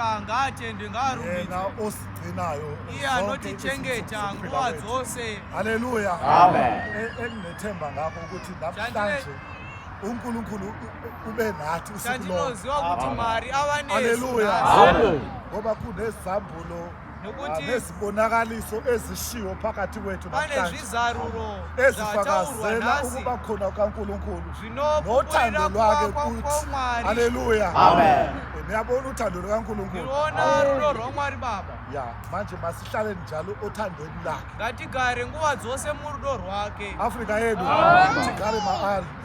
ngathi ndingarumbithi yena osigcinayo iya notichengeta nguwa dzose. haleluya Amen. enginethemba ngakho ukuthi namhlanje uNkulunkulu ube nathi usuku lonke Chandinoziva kuti Mwari ava nesu haleluya Amen. ngoba kunezambulo nokuti nezibonakaliso ezishiwo phakathi kwethu pane namhlanje zvizaruro zvataurwa ezifakazela nhasi ukuba khona kaNkulunkulu zvinopupurira nothando kuva lwakhe kuthi kwaMwari. haleluya Amen. niyabona uthando lukaNkulunkulu Ndinoona rudo rwaMwari Baba. ya manje masihlale njalo othandweni lakhe Ngatigare nguva dzose murudo rwake. Afrika yedu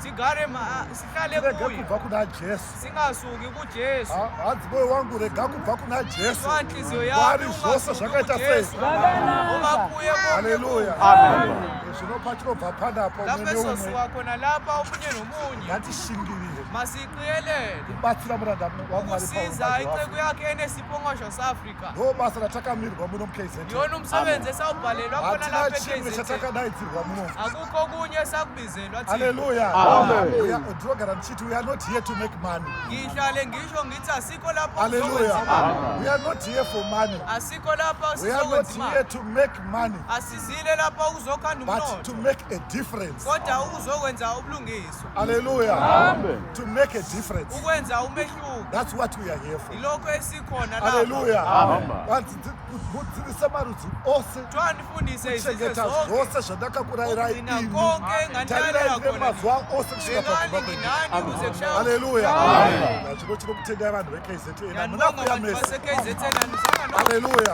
tigare maari Sihlale tirege kuye kubva kuna Jesu singasuki kuJesu. hanzi moyo wangu rega kubva kuna Jesu Twa nhliziyo Mwari yako zvose ungasuki zvakaita sei kuJesu. Uva kuye haleluya Amen. zvinopa chinobva panapo umwe neumwe lapesosiwa khona lapha omunye nomunye ngatishingirire masiqiyelele kubatsira muranda waMwari ukusiza ixeku yakhe enesipongosho seAfrika. ndo basa ratakamirwa muno muKZN Yona umsebenzi esawubhalelwa khona hatina lapha chimwe eKZN. chatakadaidzirwa muno Akukho okunye esakubizelwa thina. haleluya Amen. ndinogara ndichiti we are not here to make money Ngihlale ngisho ngithi asikho lapha haleluya ukuzokwenza. we are not here for money Asikho lapha we are not sizokwenza here imali. to make money Asizile lapha ukuzokhanda but to umnotho make a difference kodwa ukuzokwenza ubulungiswa. hallelujah Amen. to make a difference Ukwenza umehluko. that's what we are here for Ilokho esikhona lapha. hallelujah Amen. vanzi dzirisamarudzi ose Twa ndifundise izizwe kuchengeta zonke. zvose zvandakakurayirai Ugcina ini konke ngandalira tarirai khona. nemazuva ose kusvika Ngani paguma kwenyu nginani ukuze kushaya. haleluya Amen. zvino tinokutendai vanhu veKZN Ngiyabonga munakuya abantu mese base-KZN anizanga no. haleluya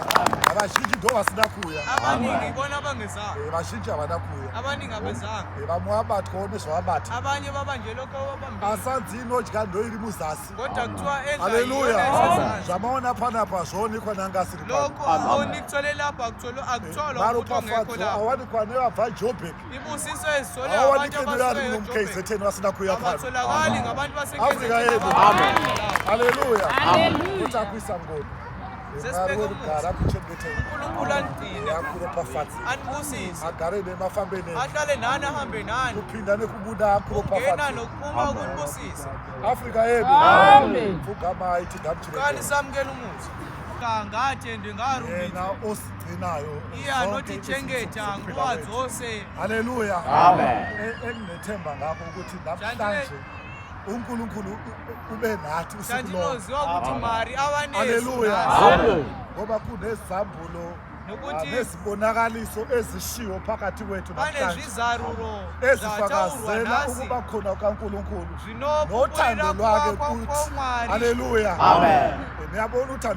vazhinji ndo vasina kuya Abaningi ibona bangezanga. vazhinji havana kuya Abaningi abezanga. vamwe vabatwawo nezvavabata Abanye babanje lokho ababambile. asanzi inodya ndo iri muzasi Kodwa kuthiwa edla haleluya iyona esezantsi. zvamaona panapa zvoonekwa nangasiri Lokho onikutholela lapha akutholwa maro ukuthi ongekho pafadzo lapha. awanikwa nevabva Joburg Ibusiso ezithola abantu awanikwi nevari abasuke muno eJoburg. muKZN vasina kuya pano Abatholakali ngabantu Afrika base-KZN yedu ababambile. haleluya kuti akuisa ngoni mwari werugara kuchengetei uNkulunkulu anigcine, akuropafadzi anibusise, agare nemafambe neni ahlale nani ahambe nani. kupinda nekubuda Ungena akuropafadzi nokuphuma ukunibusisa. Afrika yedu Amen. pfugamai Kani tigamuchirei samukela umuzi. Ngathi ndingarumbithi yena osigcinayo iya notichengeta nguva dzose. haleluya Amen. enginethemba ngakho ukuthi namhlanje uNkulunkulu ube nathi usuku lonke Chandinoziva kuti Mwari ava nesu haleluya nhasi Amen. ngoba kunezambulo nokuti nezibonakaliso ezishiwo phakathi kwethu pane namhlanje zvizaruro zvataurwa ezifakazela nhasi ukuba khona kaNkulunkulu zvinopupurira nothando kuva lwakhe kuthi kwaMwari. haleluya Amen. niyabona uthando